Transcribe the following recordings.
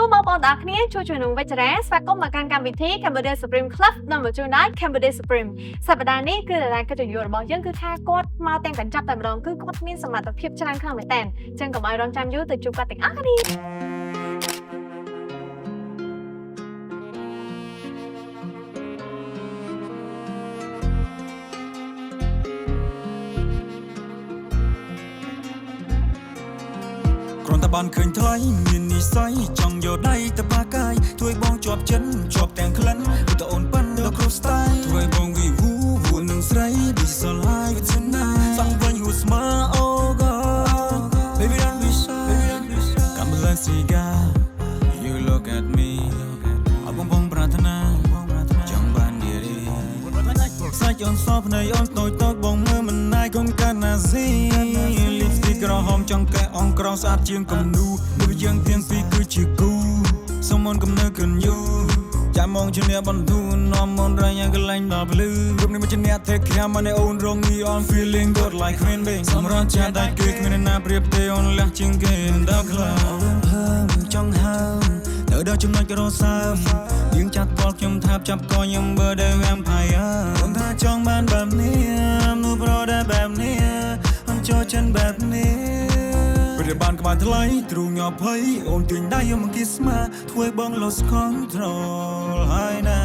សួរបងប្អូនទាំងអស់គ្នាជួយជំនុំវិជ្ជរាស្វាគមន៍មកកាន់កម្មវិធី Cambodia Supreme Club នាំមកជូនដោយ Cambodia Supreme សប្តាហ៍នេះគឺតារាកិត្តិយសរបស់យើងគឺថាគាត់មកទាំងកញ្ចប់តែម្ដងគឺគាត់មានសមត្ថភាពច្រើនខ្លាំងមែនតើចឹងកុំឲ្យរងចាំយូរទៅជួបគាត់ទាំងអស់គ្នាគ្រាន់តែបានឃើញថ្លៃមាននិស្ស័យចង់យកដៃទៅប៉ាកាយធ្វើឲ្យបងជាប់ចិត្តជាប់ទាំងក្លិនទៅអូនប៉ាន់ដល់គ្រប់ style ធ្វើឲ្យបងវាវូនឹងស្រី This so live tonight សងវិញ who smile oh god baby don't be shy come let's see God you look at me អបបងប្រាថ្នាចង់បាននិយាយសាច់អូនសពនៃអូនតូចបងមើលមិនណាយកូនកាណាស៊ីក្រហមចង់កែអងក្រងស្អាតជាងគំនូដូចយើងទាំងពីរគឺជាគូសុំមុនកំណើកញូចាំមកជាអ្នកបន្ទូនាំមុនរញកលែងដល់ភ្លឺរូបនេះមិនជាអ្នកទេខាំមកអូនរងងី on feeling good like queen bang សម្រាប់ចាតែគេគ្មានណាប្រៀបទេអូនលះជាងគេដល់ខ្លះចង់ហើមទៅដល់ចំណុចក្រសើមយើងចាត់ពលខ្ញុំថាចាប់កខ្ញុំបើដែល vampire អូនថាចង់បានបែបនេះនោះប្រដែរបែបនេះចូលចិនបែបនេះពេលបានក្បាលថ្លៃទ្រូងញ៉ាំភ័យអូនទាញដៃយកមកគិស្មាធ្វើឲ្យបង lost control ហើយណា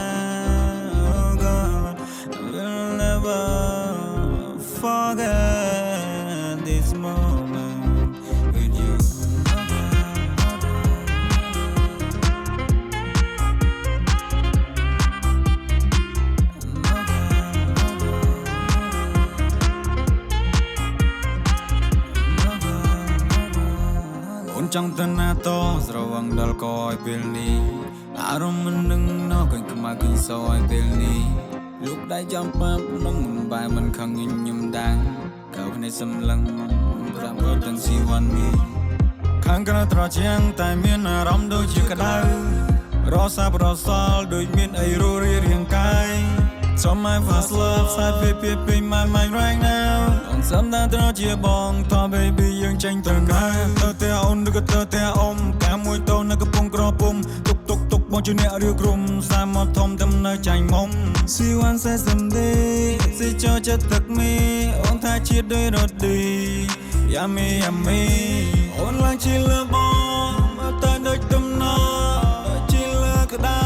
oh God will never forget this moment with you ចង់ទៅណាតស្រវឹងដល់កឲ្យពេលនេះអារម្មណ៍មិននឹងណកខ្មៅគិញសឲ្យពេលនេះលោកដៃចាំប៉ាប់នឹងមិនបែមិនខឹងខ្ញុំដែរកៅភ្នែកសម្លឹងប្រាប់បើទាំងស៊ីវ៉ាន់មីខាងក្រៅត្រជាងតែមានអារម្មណ៍ដូចជាក្តៅរសាប្រសល់ដូចមានអីរੂរារាងកាយ So my first love side baby my mind right now អូនសំដានត្រជាបងត baby យើងចេញទៅណាទៅតែអូនឬក៏ទៅតែអ៊ំតាមមួយតូននៅកំពង់ក្រពុំទុកបងជាអ្នករៀបក្រុមសាមកធំតែនៅចាញ់មុំ See one say someday សិចូលចិត្តទឹកមីអូនថាជាតិដូចរ៉ូឌី Yummy yummy អូនឡើងជាលើបងមកតែដូចដំណើរជាលើក្តៅ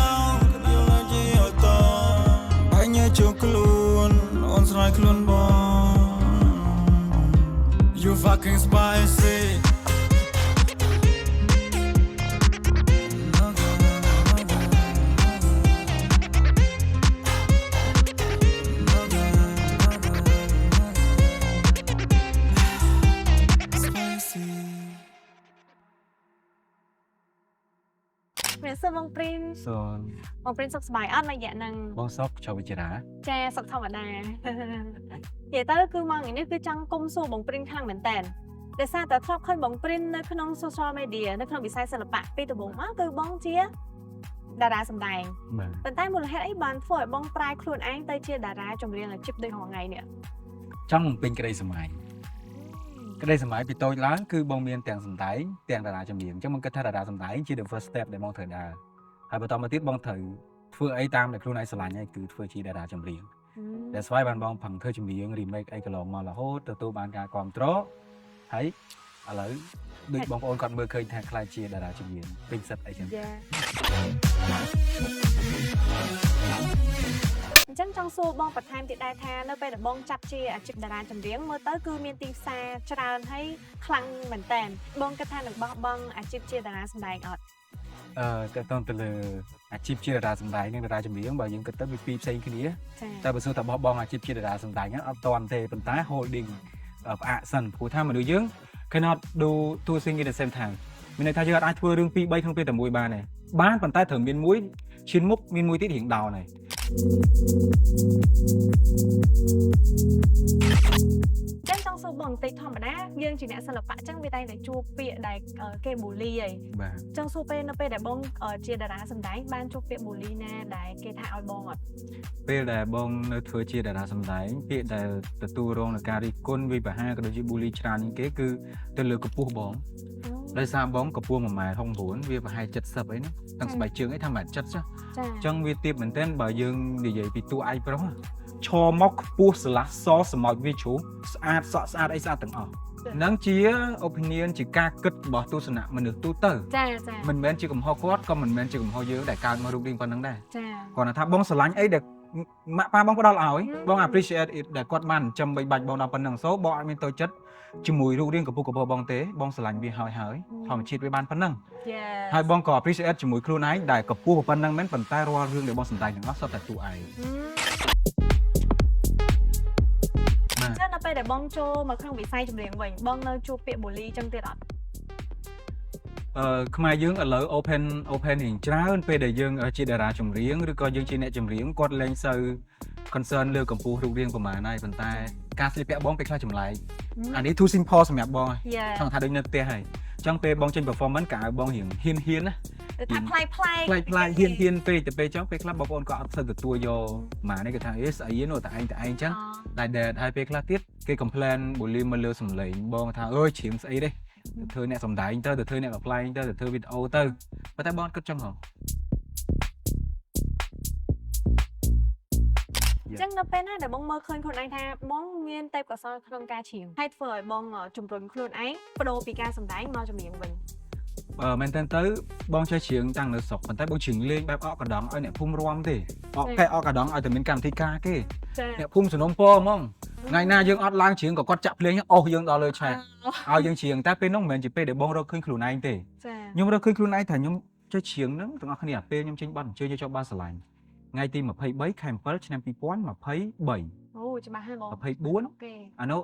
ជួខ្លួនអូនស្រ័យខ្លួនបង You fucking spicy មានសួរបងព្រីនសុខសប្បាយអត់មួយរយៈហ្នឹងបងសុខចូលវិចារចាសុខធម្មតានិយាយទៅគឺមកថ្ងៃនេះគឺចង់គុំសួរបងព្រីនខ្លាំងមែនតើដោយសារតែធ្លាប់ឃើញបងព្រីននៅក្នុង social media នៅក្នុងវិស័យសិល្បៈពីដំបូងមកគឺបងជាតារាសម្ដែងប៉ុន្តែមូលហេតុអីបានធ្វើឲ្យបងប្រែខ្លួនឯងទៅជាតារាចម្រៀងអាជីពដូចថ្ងៃនេះចង់បំពេញក្តីសម័យពីតូចឡើងគឺបងមានទាំងសម្ដែងទាំងតារាចម្រៀងអញ្ចឹងបងគិតថាតារាសម្ដែងជា the first step ដែលបងត្រូវដើរហើយបន្តមកទៀតបងត្រូវធ្វើអីតាមដែលខ្លួនឯងស្រឡាញ់ហើយគឺធ្វើជាតារាចម្រៀងដែលស្វ័យបានបងផឹងធ្វើចម្រៀង remake អីកន្លងមករហូតទទួលបានការគាំទ្រហើយឥឡូវដូចបងប្អូនគាត់មើលឃើញថាខ្លាចជាតារាចម្រៀងពេញសិតអីចឹងអញ្ចឹងចង់សួរបងបន្ថែមទៀតដែរថានៅពេលដែលបងចាប់ជាអាជីពតារាចម្រៀងមើលទៅគឺមានទីផ្សារច្រើនហើយខ្លាំងមែនតើបងគិតថានឹងបោះបង់អាជីពជាតារាសម្ដែងអត់តើតើទៅលើអាជីពជាតារាសម្ដែងនិងតារាចម្រៀងបើយើងគិតទៅវាពីរផ្សេងគ្នាតែបើសួរថាបោះបង់អាជីពជាតារាសម្ដែងអត់តាន់ទេប៉ុន្តែ holding ផ្អាកសិនព្រោះថាមនុស្សយើង cannot do two things at the same time មានន័យថាយើងអាចធ្វើរឿង2 3ក្នុងពេលតែមួយបានទេបានប៉ុន្តែត្រូវមានមួយឈានមុខមានមួយទៀតរៀងដោនហើយចឹងចង់ សូបងតិចធម្មតាយើងជាអ្នកសិល្បៈចឹងវាតែជួបពាក្យដែលគេបូលីអី បាទ ចឹងសួរពេលនៅពេលដែលបងជាតារាសម្ដែងបានជួបពាក្យបូលីណាដែលគេថាឲ្យបងអត់ ពេលដែលបងនៅធ្វើជាតារាសម្ដែងពាក្យដែលទទួលរងនឹងការរិះគន់វិបហាក៏ដូចជាប៊ូលីច្រើនជាងគេគឺទៅលើកម្ពស់បងដោយសារបងកម្ពស់1.9 ម៉ែត្រវាប្រហែល70អីណាទាំងស្បែកជើងអីថា1.70ចា ចា អញ្ចឹងវាទៀបមែនទែនបើយើងនិយាយពីតួឯកប្រុសឈរមកខ្ពស់ស្រឡះសសម្ោចវាជ្រុះស្អាតសក់ស្អាតអីស្អាតទាំងអស់ហ្នឹងជា opinion ជាការគិតរបស់ទស្សនៈមនុស្សទូទៅ ចាចា មិនមែនជាកំហុសគាត់ក៏មិនមែនជាកំហុសយើងដែលកើតមករូបរាងប៉ុណ្្នឹងដែរ ចា គាត់ថាបងស្រឡាញ់អីដែលម៉ាក់ប៉ាបងផ្ដល់ឲ្យបង appreciate it ដែលគាត់បានចាំបីបាច់បងដល់ប៉ុណ្្នឹងសូបងអត់មានតូចចិត្តជាមួយរូបរាងកម្ពស់កម្ពស់បងទេបងស្រឡាញ់វាហើយធម្មជាតិវាបានប៉ុណ្្នឹង Yes ហើយបងក៏ appreciate ជាមួយខ្លួនឯងដែលកម្ពស់ប៉ុណ្្នឹងមែនប៉ុន្តែរាល់រឿងដែលបងសម្ដែងទាំងអស់សុទ្ធតែតួឯង ចឹងដល់ពេលដែលបងចូលមកក្នុងវិស័យចម្រៀងវិញបងនៅជួបពាក្យបូលីចឹងទៀតអត់ ខ្មែរយើងឥឡូវ open រៀងច្រើនពេលដែលយើងជាតារាចម្រៀងឬក៏យើងជាអ្នកចម្រៀងគាត់លែងសូវ concern លើកម្ពស់រូបរាងប្រហែលហើយប៉ុន្តែការស្លៀកពាក់បងពេលខ្លះចម្លែកអានេះ too simple សម្រាប់បងថងថាដូចនៅផ្ទះហើយអញ្ចឹងពេលបងចេញ performance ក៏ឲ្យបងរៀងហ៊ានណា ថាប្លែកប្លែក ផ្លែកផ្លែកហ៊ានពេកទៅពេលចឹងពេលខ្លះបងប្អូនក៏អត់ស្គាល់ទទួលយកម៉ានេះគេថាអេស្អីនោះតែឯងចឹងតែហើយពេលខ្លះទៀតគេ complain បូលីមកលើសំឡេងបងថាអើយច្រៀងស្អីទេទៅធ្វើអ្នកសំដែងទៅធ្វើអ្នកកំ pl ទៅធ្វើវីដេអូទៅប៉ុន្តែបងអត់គិតចឹងហ៎ ចឹងនៅពេលណាដែលបងមើលឃើញខ្លួនឯងថាបងមានទេពកោសល្យក្នុងការច្រៀងហើយធ្វើឲ្យបងជំរុញខ្លួនឯងបដូរពីការសម្ដែងមកចម្រៀងវិញ មែនតើទៅបងចេះច្រៀងតាំងនៅស្រុកប៉ុន្តែបងច្រៀងលេងបែបអកកណ្ដងឲ្យអ្នកភូមិរាំទេអកកណ្ដងឲ្យតែមានកម្មវិធីការគេអ្នកភូមិសំណុំពរហ្មងថ្ងៃណាយើងអត់ឡើងច្រៀងក៏គាត់ចាក់ភ្លេងអស់យើងដល់លើឆាកឲ្យយើងច្រៀងតែពេលនោះមិនមែនជាពេលដែលបងរកឃើញខ្លួនឯងទេខ្ញុំរកឃើញខ្លួនឯងថាខ្ញុំចេះច្រៀងហ្នឹងទាំងអស់គ្នាពេលខ្ញុំចេញបទអញ្ជើញយកចុះបានស្រឡាញ់ថ្ងៃទី23ខែ7ឆ្នាំ2023 អូច្បាស់ហើយបង 24អានោះ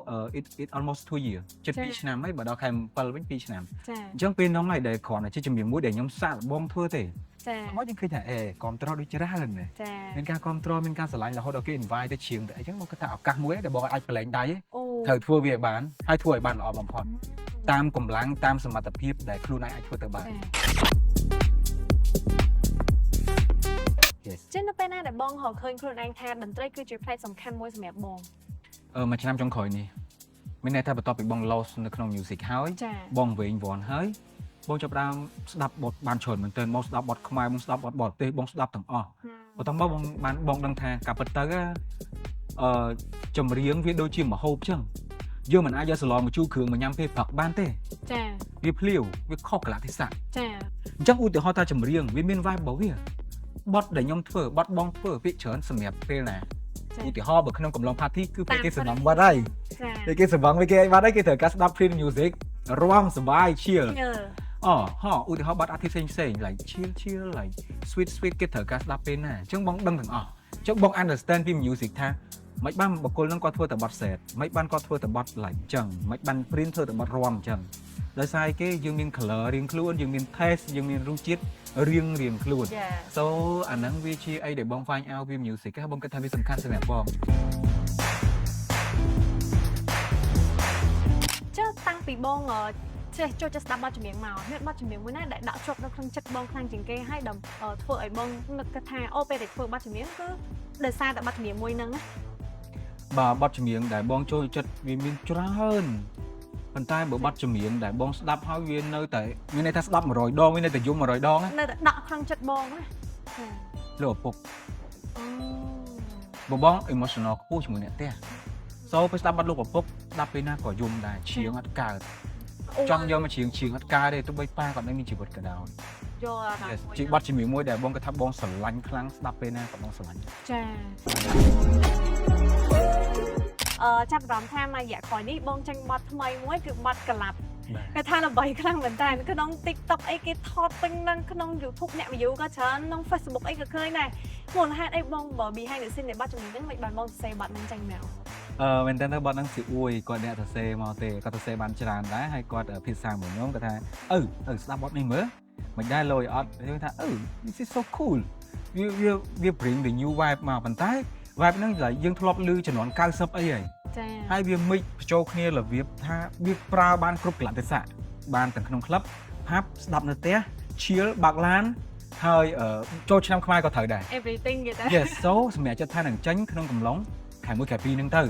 it almost 2 year ជិត2ឆ្នាំហើយបើដល់ខែ7វិញ2ឆ្នាំ ចា អញ្ចឹងពេលនោះហើយដែលគ្រាន់តែជាជំនាញមួយដែលខ្ញុំសាកល្បងធ្វើទេ ចា មកយើងឃើញថាគ្រប់ត្រដូចច្រើនណា ចា មានការគ្រប់ត្រមានការស្រឡាញ់រហូតដល់គេ invite ទៅច្រៀងទៅអញ្ចឹងមកគាត់ថាឱកាសមួយដែលបងអាចប្រឡែងដៃ អូ ត្រូវធ្វើវាឲ្យបានហើយធ្វើឲ្យបានល្អបំផុតតាមកម្លាំងតាមសមត្ថភាពដែលខ្លួនឯងអាចធ្វើទៅបាន ចឹងនៅពេលណាដែលបងហៅឃើញខ្លួនឯងថាតន្ត្រីគឺជាផ្នែកសំខាន់មួយសម្រាប់បង មួយឆ្នាំចុងក្រោយនេះមានន័យថាបន្ទាប់ពីបង lost នៅក្នុង music ហើយបងវែងវ័នហើយបងចាប់ផ្ដើមស្ដាប់បទបានច្រើនមែនទែនមកស្ដាប់បទខ្មែរបងស្ដាប់បទបរទេសបងស្ដាប់ទាំងអស់បន្ទាប់មកបងដឹងថាការពិតទៅចម្រៀងវាដូចជាម្ហូបចឹងយើងមិនអាចយកសឡមកជូរគ្រឿងមកញ៉ាំពេលព្រឹកបានទេចាវាភ្លាវវាខុសកលៈទេសៈចាអញ្ចឹងឧទាហរណ៍ថាចម្រៀងវាមាន vibe របស់វាបទដែលខ្ញុំធ្វើបទបងធ្វើពាក្យច្រើនសម្រាប់ពេលណាឧទាហរណ៍បើក្នុងកំឡុង party គឺពេលគេសម្ងបាត់ហើយពេលគេសម្ងវាគេបាត់ហើយគេត្រូវការស្ដាប់ clean music រាំសប្បាយ chill ឧទាហរណ៍បាត់អាទិផ្សេង like chill like sweet គេត្រូវការស្ដាប់ពេលណាអញ្ចឹងបងដឹងទាំងអស់អញ្ចឹងបង understand ពី music ថាមិនបានបកគលនឹងគាត់ធ្វើតែបទ set មិនបានគាត់ធ្វើតែបទ like អញ្ចឹងមិនបាន print ធ្វើតែបទរាំអញ្ចឹងដោយសារគេយើងមាន color រៀងខ្លួនយើងមាន taste យើងមានរសជាតិរៀងខ្លួន so អាហ្នឹងវាជាអីដែលបង find out ពី music ហ្នឹងបងគិតថាវាសំខាន់សម្រាប់បងចុះតាំងពីបងចេះចូលចិត្តស្ដាប់បទចម្រៀងមកមានបទចម្រៀងមួយណាដែលដាក់ជាប់នៅក្នុងចិត្តបងខ្លាំងជាងគេហើយដល់ធ្វើឲ្យបងនឹកថាអូពេលដែលធ្វើបទចម្រៀងគឺដោយសារតែបទចម្រៀងមួយហ្នឹងណា បទចម្រៀងដែលបងចូលចិត្តវាមានច្រើនប៉ុន្តែបើបទចម្រៀងដែលបងស្ដាប់ហើយវានៅតែមានន័យថាស្ដាប់100ដងវានៅតែយំ100ដងនៅតែដកក្នុងចិត្តបងណាលោកឪពុកបង emotional ខ្ពស់ជាមួយអ្នកផ្ទះ so ពេលស្ដាប់បទលោកឪពុកស្ដាប់ពេលណាក៏យំដែរច្រៀងអត់កើតចង់យកមកច្រៀងអត់កើតទេទោះបីប៉ាគាត់នៅមានជីវិតក៏ដោយ ជាបទចម្រៀងមួយដែលបងគាត់ថាបងស្រឡាញ់ខ្លាំងស្ដាប់ពេលណាក៏បងស្រឡាញ់ចាចាប់អារម្មណ៍ថាមួយរយៈក្រោយនេះបងចេញបទថ្មីមួយគឺបទកឡាប់គេថាល្បីខ្លាំងមែនតើក្នុង TikTok អីគេថតពេញនឹងក្នុង YouTube អ្នក view ក៏ច្រើនក្នុង Facebook អីក៏ឃើញដែរមូលហេតុអីបង behind the scene នៃបទចម្រៀងហ្នឹងមិនបានបងសរសេរបទហ្នឹងចេញមកមែនតើបទហ្នឹងជាអួយគាត់អ្នកសរសេរមកទេគាត់សរសេរបានច្រើនដែរហើយគាត់ភាសាមួយខ្ញុំគាត់ថាស្ដាប់បទនេះមើលមិនដែរលយអត់យើងថាthis is so cool វា bring the new vibe មកប៉ុន្តែ vibe ហ្នឹងយើងធ្លាប់ឮចំនួន90អីហើយ ចា ហើយវាមិចបញ្ចូលគ្នារបៀបថាវាប្រើបានគ្រប់កលៈទេសៈបានទាំងក្នុងក្លឹបហាប់ស្ដាប់នៅផ្ទះឈៀលបើកឡានហើយចូលឆ្នាំខ្មែរក៏ត្រូវដែរ everything គេតា Yes so សម្រាប់ចិត្តថានឹងចាញ់ក្នុងកំឡុងខែ1ខែ2ហ្នឹងទៅ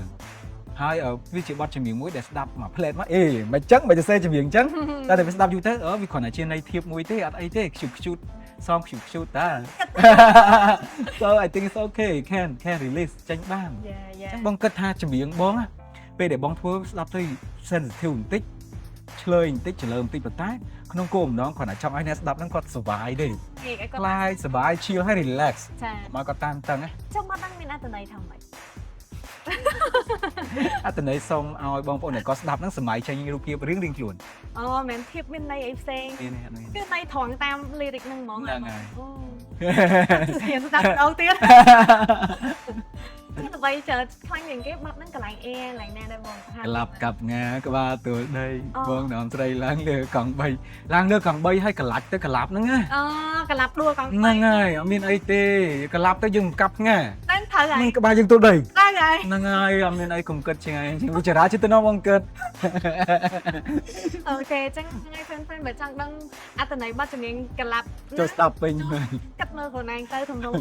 ហើយវាជាបទចម្រៀងមួយដែលស្ដាប់មកផ្លែតមកមិនចឹងមិនទៅសេចម្រៀងចឹងតែវាស្ដាប់យូរទៅវាគ្រាន់តែជាន័យធៀបមួយទេអត់អីទេខ្ជូតខ្ជូតសំខ្ជូតខ្ជូតតា So I think it's okay can release ចេញបាន យ៉ា ចឹងបងគិតថាចម្រៀងបងពេលដែលបងធ្វើស្ដាប់ទៅ sensitive បន្តិចឆ្លើយបន្តិចច្លើបន្តិចប៉ុន្តែក្នុងគោលបំណងគ្រាន់តែចង់ឲ្យអ្នកស្ដាប់ហ្នឹងគាត់សុបាយទេ គេឲ្យគាត់ ខ្លាយសុបាយ chill ហើយ relax ចា មកគាត់តាមតឹងណា ចឹងមកដឹងមានអត្ថន័យថាម៉េច អត្តន័យសូមឲ្យបងប្អូនដែលគាត់ស្ដាប់ហ្នឹងសម័យចេញរូបភាពរៀងខ្លួន អូមិនធៀបមានន័យអីផ្សេង នេះនេះ គឺន័យត្រង់តាម lyric ហ្នឹងហ្មង ហ្នឹងហើយ អូស្គាល់ស្ដាប់ដល់ទៀតទីអ្វីចើខ្លាញ់ជាងគេបាត់ហ្នឹងកន្លែងអែកន្លែងណាដែរបង ក្លាប់កាប់ងាក្បាលទួលដីបងនាំស្រីឡើងលើកង់3ឡើងលើកង់3ហើយកលាច់ទៅក្លាប់ហ្នឹងណា អូកន្លាប់ដួលកង់ ហ្នឹងហើយអត់មានអីទេក្លាប់ទៅយើងកាប់ងា តែត្រូវហើយ នឹងក្បាលយើងទួលដី ត្រូវហើយ ហ្នឹងហើយអត់មានអីកុំគិតជាងឯងវិចារចិត្តទៅនោះបងគិត អូខេចឹងថ្ងៃហ្វេនបើចង់ដឹងអត្ថន័យបទចម្រៀងកន្លាប់ ចូលស្ដាប់ពេញមើល កាត់មើលខ្លួនឯងទៅទំនង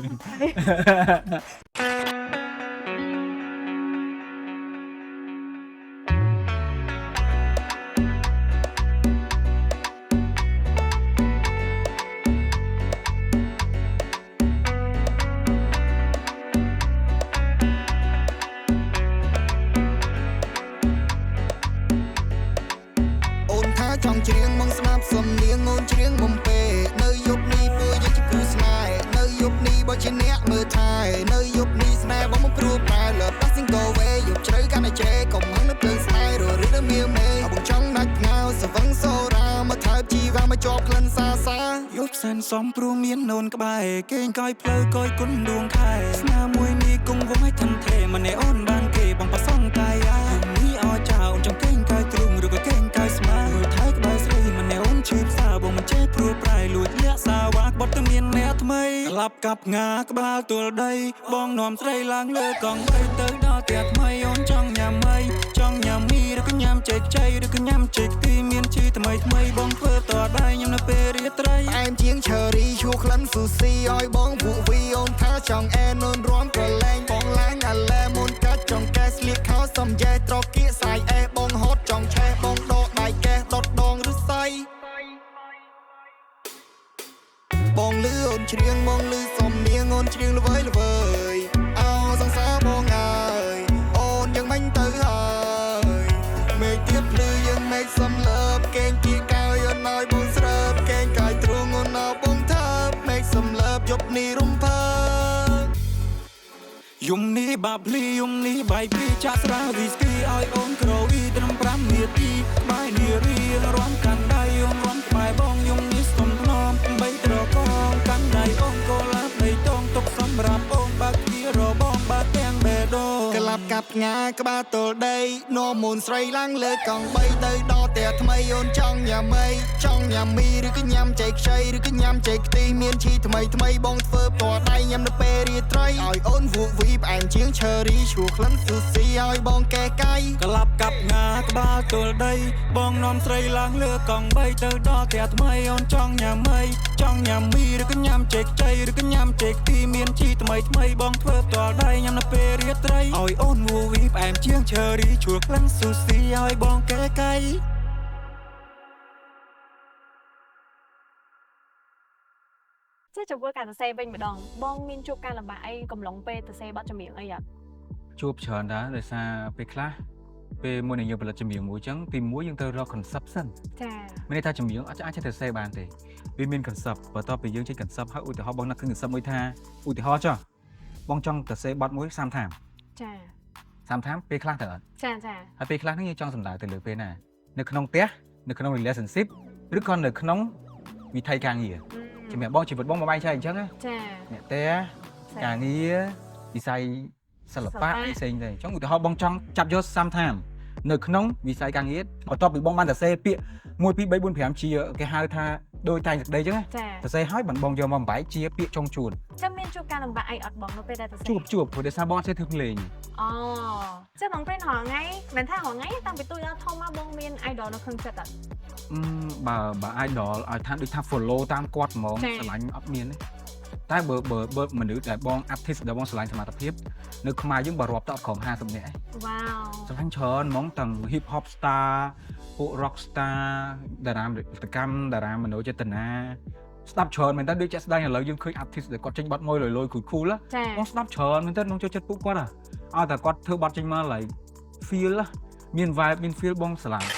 អូនថាចង់ច្រៀងមកស្ដាប់សំនៀងអូនច្រៀងបំពេនៅយប់នេះពួកយើងជាគូស្នេហ៍នៅយប់នេះបើជាអ្នកមើលថែនៅយប់នេះស្នេហ៍បងមកព្រួប្រែលើ passing go away យប់ជ្រៅកាន់តែជេកុំហឹងនៅភ្លើងស្នេហ៍រឺនៅមៀវមេបងចង់ដាច់ផ្ងៅសវឹងសូរ៉ាមកថើបជីវ៉ាមកជាប់ក្លិនសាសាយប់សែនសំព្រោះមាននូនក្បែរគេងកាយផ្លូវកយគុណដួងខែស្នាមួយនេះគង់វងឲ្យថឹមថេម្នាក់អូនបានគេបងប្រសងកាយអានេះអោចៅអូនចង់គេងកាយទ្រូងឬក៏គេងកាយស្មារថៃក្បែរស្រីម្នាក់អូនឈឺផ្សាបងមិនចេះព្រួប្រែលួចលាក់សាវ៉ាបត់ទៅមានអ្នកថ្មីក្លាប់កាប់ងាក្បាលទួលដីបងនាំស្រីឡើងលើកង់បីទៅដល់ផ្ទះថ្មីអូនចង់ញ៉ាំអីចង់ញ៉ាំមីឬក៏ញ៉ាំចេកជ័យឬក៏ញ៉ាំចេកទីមានជីថ្មីបងធ្វើតដៃញ៉ាំនៅពេលរាត្រីផ្អែមជាងឈើរីឈូក្លិនស៊ូស៊ីឲ្យបងពួកវីអូនថាចង់អែននរំប្រឡែងបងឡើងអាឡែមុនកាច់ចង់កែស្លៀកខោសំយ៉ែត្រកៀកសាយអែបងហត់ចង់ឆេះបងដកដៃកែដុតដងឬសៃបងលឺអូនច្រៀងបងលឺសំនៀងអូនច្រៀងល្វើយល្វើយអោសង្សារបងអើយអូនយ៉ាងម៉េចទៅហើយមេឃទៀតភ្លឺយើងមេឃសំលើបកេងគៀកៅអូនឲ្យបងស្រើបកេងកាយទ្រូងអូនឲ្យបងថើបមេឃសំលើបយប់នេះរំភើយំនេះបាប់លីយំនេះបាយពីចាក់ស្រាវីស្គីឲ្យអូនក្រវីត្រឹម5នាទីក្បែរនារីរំកាន់ដៃអូនរំក្បែរបងយំនេះស្ទុំថ្នមបីត្រកងកាន់ដៃអូនកូឡាបីតងទុកសម្រាប់អូនបើកពីរបងបើកទាំងបេះដូងក្លាប់កាប់ផ្ងាក្បាលទល់ដីនោមមុនស្រីឡើងលើកង់បីទៅដល់ផ្ទះថ្មីអូនចង់ញ៉ាំអីចង់ញ៉ាំមីឬក៏ញ៉ាំចេកខ្ចីឬក៏ញ៉ាំចេកខ្ទិះមានជីថ្មីបងធ្វើផ្ទាល់ដៃញ៉ាំនៅពេលរាត្រីឲ្យអូនវូវីផ្អែមជាងឈើរីឈួរក្លិនស៊ូស៊ីឲ្យបងកែកាយក្លាប់កាប់ងាក្បាលទល់ដីបងនាំស្រីឡើងលើកង់បីទៅដល់ផ្ទះថ្មីអូនចង់ញ៉ាំអីចង់ញ៉ាំមីឬក៏ញ៉ាំចេកខ្ចីឬក៏ញ៉ាំចេកទីមានជីថ្មីបងធ្វើផ្ទាល់ដៃញ៉ាំនៅពេលរាត្រីឲ្យអូនវូវីផ្អែមជាងឈើរីឈួរក្លិនស៊ូស៊ីឲ្យបងកែកាយ ចេះជួយការសរសេរវិញម្ដងបងមានជួបការលំបាកអីកំឡុងពេលសរសេរបទចម្រៀងអីអត់ ជួបច្រើនដែរដោយសារពេលខ្លះពេលមុននឹងយើងផលិតចម្រៀងមួយចឹងទី1យើងត្រូវរក concept សិន ចា មានន័យថាចម្រៀងអាចទៅសរសេរបានទេវាមាន concept បន្ទាប់ពីយើងចេញ concept ហើយឧទាហរណ៍បងនឹកឃើញ concept មួយថាឧទាហរណ៍ចុះបងចង់ទៅសរសេរបទមួយ30ឆ្នាំ ចា 30ឆ្នាំពេលខ្លះទៅអត់ ចា ហើយពេលខ្លះហ្នឹងយើងចង់សម្ដៅទៅលើពេលណានៅក្នុងផ្ទះនៅក្នុង relationship ឬក៏នៅក្នុងវិថីការងារជំរាបបងជីវិតបងមកបែងចែកអញ្ចឹងណា ចា អ្នកផ្ទះការងារវិស័យសិល្បៈផ្សេងទៅអញ្ចឹងឧទាហរណ៍បងចង់ចាប់យក30ឆ្នាំនៅក្នុងវិស័យការងារបន្ទាប់ពីបងបានសរសេរពាក្យ1 2 3 4 5ជាគេហៅថា đôi tay được đây chứ ចា តែស្អីហើយបានបងយកមកបំបែកជាពាក្យចុងជួន ចាំមានជួបការលំបាកអីអត់បងនៅពេលដែលទៅ ជួបព្រោះដោយសារបងចេះធ្វើភ្លេង អូចាំបងព្រិនរាល់ថ្ងៃមិនថារាល់ថ្ងៃតាំងពីទូចដល់ធំមកបងមាន idol នៅក្នុងចិត្តអត់ បើ idol ឲ្យថាដូចថា follow តាមគាត់ហ្មង ចា៎ ឆ្លាញ់អត់មានទេតែបើមនុស្សដែលបង artist ដែលបងឆ្លាញ់សមត្ថភាពនៅខ្មែរយើងបើរាប់ទៅអត់ក្រោម50នាក់ឯង វ៉ាវ ឆ្លាញ់ច្រើនហ្មងទាំង hip hop star ពួក rock star តារាមតកម្មតារាមនោចេតនាស្ដាប់ច្រើនមែនតើដូចជាក់ស្ដែងឥឡូវយើងឃើញ artist ដែលគាត់ចេញបទមួយលយៗcool ណា ចា បងស្ដាប់ច្រើនមែនតើបងចូលចិត្តពួកគាត់ឲ្យតែគាត់ធ្វើបទចេញមក like feel មាន vibe មាន feel បងស្រឡាញ់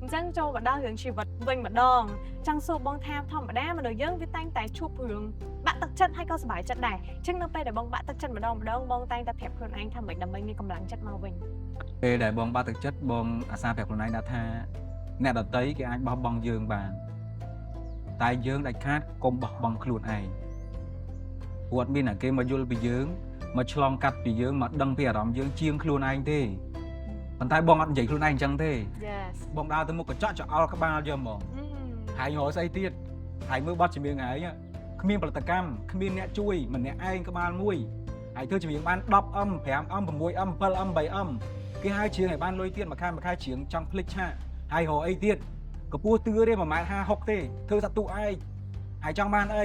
អញ្ចឹងចូលមកដល់រឿងជីវិតវិញម្ដងចង់សួរបងថាធម្មតាមនុស្សយើងវាតែងតែជួបរឿងបាក់ទឹកចិត្តហើយក៏សប្បាយចិត្តដែរអញ្ចឹងនៅពេលដែលបងបាក់ទឹកចិត្តម្ដងបងតែងតែប្រាប់ខ្លួនឯងថាមិនដើម្បីមានកម្លាំងចិត្តមកវិញ ពេលដែលបងបាក់ទឹកចិត្តបងអាសាប្រាប់ខ្លួនឯងថាអ្នកដតីគេអាចបោះបង់យើងបានតែយើងដាច់ខាតកុំបោះបង់ខ្លួនឯងព្រោះអត់មានអ្នកគេមកយល់ពីយើងមកឆ្លងកាត់ពីយើងមកដឹងពីអារម្មណ៍យើងជាងខ្លួនឯងទេប៉ុន្តែបងអត់និយាយខ្លួនឯងអញ្ចឹងទេ Yes បងដើរទៅមុខកញ្ចក់ចោលក្បាលយកហ្មងហើយរកស្អីទៀតហើយមើលបទចម្រៀងឯងគ្មានផលិតកម្មគ្មានអ្នកជួយម្នាក់ឯងក្បាលមួយហើយធ្វើចម្រៀងបាន 10M 5M 6M 7M 8M គេហៅច្រៀងឲ្យបានលុយទៀតមួយខែច្រៀងចង់ភ្លេចឆាកហើយរកអីទៀតកពស់ទឿទេ1.50 ម៉ែត្រទេធ្វើសាទូឯងហើយចង់បានអី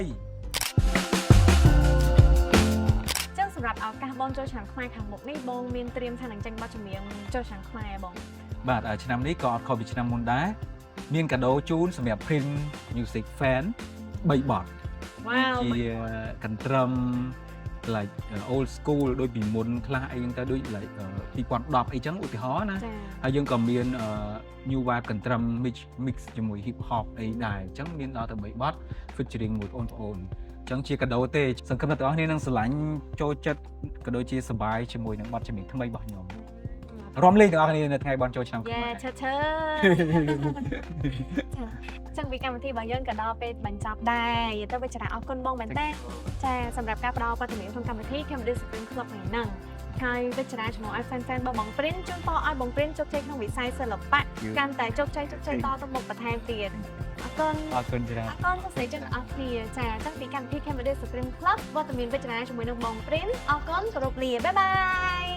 ចឹងសម្រាប់ឱកាសបងចូលឆ្នាំខ្មែរខាងមុខនេះបងមានត្រៀមថានឹងចេញបទចម្រៀងចូលឆ្នាំខ្មែរបង បាទឆ្នាំនេះក៏អត់ខុសពីឆ្នាំមុនដែរមានកាដូជូនសម្រាប់ Prin Music Fan 3បទ Wow ជាកន្ទ្រឹម like old school ដូចពីមុនខ្លះអីហ្នឹងទៅដូច like 2010អីចឹងឧទាហរណ៍ណា ចា ហើយយើងក៏មាន new vibe កន្ទ្រឹម mix ជាមួយ hip hop អីដែរអញ្ចឹងមានដល់ទៅ3បទ featuring មួយបងប្អូនអញ្ចឹងជាកាដូទេសង្ឃឹមថាបងប្អូននឹងស្រឡាញ់ចូលចិត្តក៏ដូចជាសប្បាយជាមួយនឹងបទចម្រៀងថ្មីរបស់ខ្ញុំរំលេងទាំងអស់គ្នានៅថ្ងៃបន់ចូលឆ្នាំខ្មែរ Yeah ឈើចឹងពីកម្មវិធីរបស់យើងក៏ដល់ពេលបញ្ចប់ដែរយទៅវិចារអរគុណបងមែនតើចាសម្រាប់ការផ្ដល់ព័ត៌មានក្នុងកម្មវិធី Cambodia Supreme Club ថ្ងៃហ្នឹងហើយវិចារជំនួសឲ្យ fan របស់បងព្រិនជូនពរឲ្យបងព្រិនជោគជ័យក្នុងវិស័យសិល្បៈកាន់តែជោគជ័យតទៅមុខបន្ថែមទៀតអរគុណ អរគុណច្រើន អរគុណសួស្តីចឹងអស់គ្នាចាតាំងពីកម្មវិធី Cambodia Supreme Club វត្តមានវិចារជាមួយនឹងបងព្រិនអរគុណគោរពលាបាយបាយ